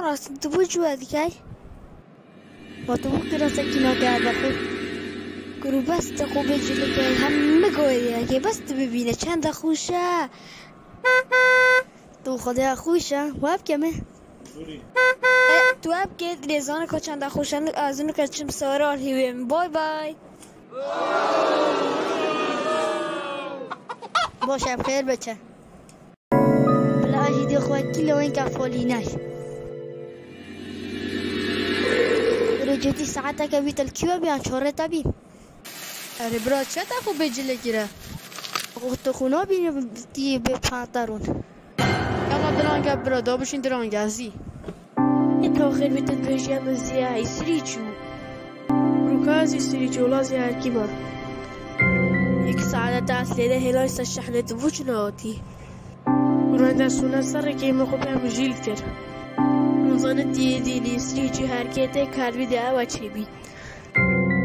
راست تو بجوا دیگه با تو بکر سکینا کرده خود کرو بست خوبه جلو که همه گویه که بست ببینه چند خوشه تو خدا خوشه واب کمه تو اب که ریزان که چند خوشه از اونو که چم سوارال هیویم بای بای باشه بخیر بچه بلا اجیدی خواهد کلو این که فولی نش رجوتی ساعتا که بیت الکیو بیان چوره تبی اره برا چه تا خوب بجله گیره تو خونا بینه تی به پانتارون یالا درانگه برا دا بشین درانگه ازی تو خیر بیت البجیه مزیه ای سریچو روکازی سریچو لازی هرکی ما یک ساعت دست لیده هلای سشحنت وجناتی رنده سونه سر که ایمه خوب هم جیل کرد روزانه دیدی سریچی حرکته کروی ده و چی بید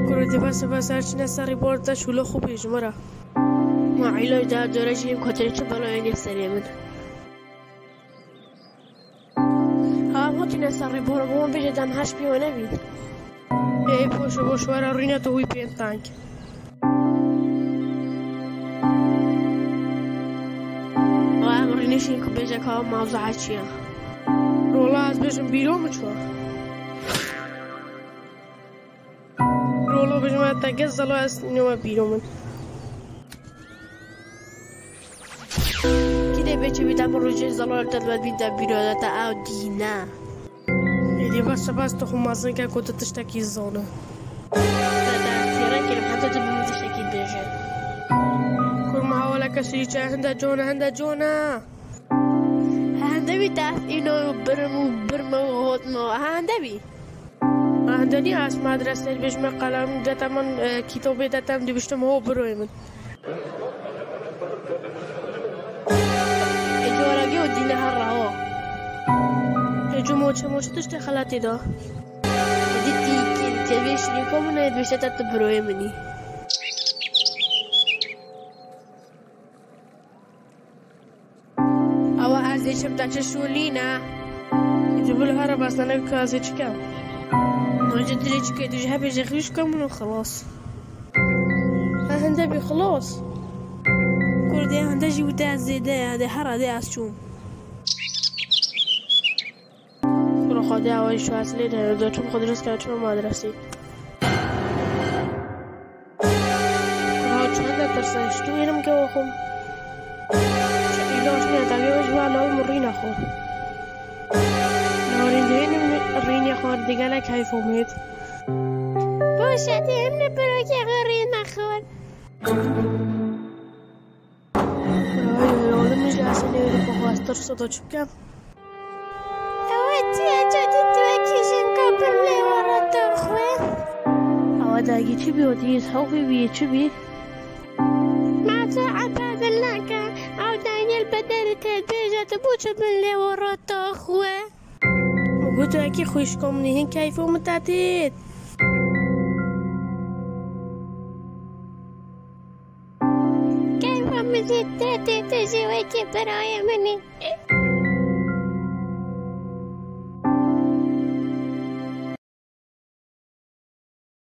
کرده بس هرچی سری بارده شوله خوب اجمره ما علاج ده دوره جیم کتری چه بلای نیف سری من ها که نسری بارگون بجدم هش بیانه بید ای پوشو باشواره رینه تو هوی پین تانک نشین که بجه که موضوع چیه رولا از بشم بیرون چوه رولا بشم حتی گزلو از نوم بیرون کده بچه بیدم روژه زلال تدبت بیدم بیرون تا او دینه ایدی بس تو خون مازن که کده تشتکی زانه در تیران کرم حتی تو بمون تشتکی بجه کرم حوالا کسی چه هنده جونه هنده بی دست اینو برمو هاتمو هنده بی هندنی از مدرسه بشم قلم دتم من کتابی دتم دی بشتم ها بروی من اجوارگی و دینه هر رها اجو موچه تشت خلاتی دا دیدی که تیوی شریکا منه بشته تت بروی منی ازیشم تا چه شولینه ایدو بله هر بستنه که ازی چکم نوجه دری چکه دوجه بيجي خليش كمل وخلاص هنده بي خلاص كل ده هنده جي وده زيده هده هر ده از چون كل خاده اولی شو اصلی ده دو چون خود رست که چون مدرسی كل چند درسش تو اینم که وخم ایلاش نه تبیه وجه علال مرین خور نارین دوینم رین خور دیگه لکیف امید باشد امن برای که غرین مخور آدم میشه اصلا نیوری که خواستر صدا چوب کم اوه جدی تو اکیشن کپر لیوارا تو خواه اوه داگی چی بیادی خوفی بیه چی بی؟ ماتو عباد لکه او دانیل بدر تدیجت بوچه من لیوارا تو خواه مگو تو اکی خوش کم نیهن کیفو متعدید مزید تجوی که برای منی